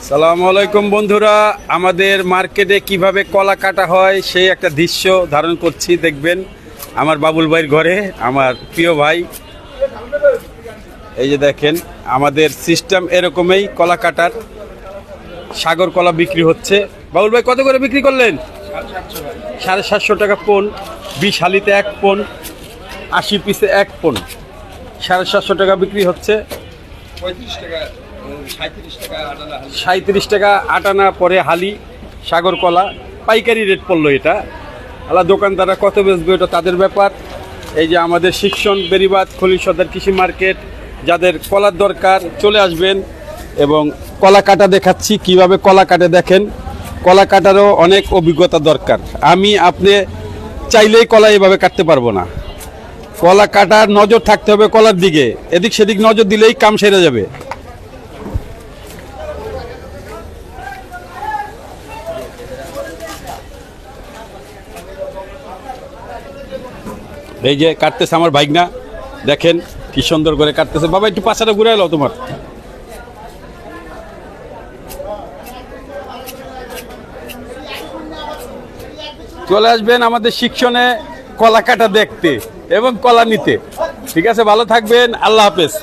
সালামু আলাইকুম বন্ধুরা, আমাদের মার্কেটে কিভাবে কলা কাটা হয় সেই একটা দৃশ্য ধারণ করছি। দেখবেন আমার বাবুল ভাইয়ের ঘরে, আমার প্রিয় ভাই। এই যে দেখেন আমাদের সিস্টেম এরকমই, কলা কাটার। সাগর কলা বিক্রি হচ্ছে। বাবুল ভাই কত করে বিক্রি করলেন? 750 টাকা পোন। 20 হালিতে 1 পোন, 80 পিসে 1 পোন, 750 টাকা বিক্রি হচ্ছে। 37 টাকা 8 আনা পরে হালি সাগর কলা। পাইকারি রেট পড়লো এটা। আলা দোকানদাররা কত বেচবে এটা তাদের ব্যাপার। এই যে আমাদের শিক্ষণ বেরিবাদ খলি সদর কৃষি মার্কেট, যাদের কলার দরকার চলে আসবেন। এবং কলা কাটা দেখাচ্ছি কিভাবে কলা কাটে। দেখেন কলা কাটারও অনেক অভিজ্ঞতা দরকার। আপনি চাইলেই কলা এইভাবে কাটতে পারবো না। কলা কাটার নজর থাকতে হবে কলার দিকে, এদিক সেদিক নজর দিলেই কাম সেরে যাবে। এই যে কাটতেছে আমার ভাইগনা, দেখেন কি সুন্দর করে কাটতেছে। বাবা একটু পাশাটা ঘুরে এলো তোমার। চলে আসবেন আমাদের শিক্ষণে কলা কাটা দেখতে এবং কলা নিতে। ঠিক আছে, ভালো থাকবেন, আল্লাহ হাফেজ।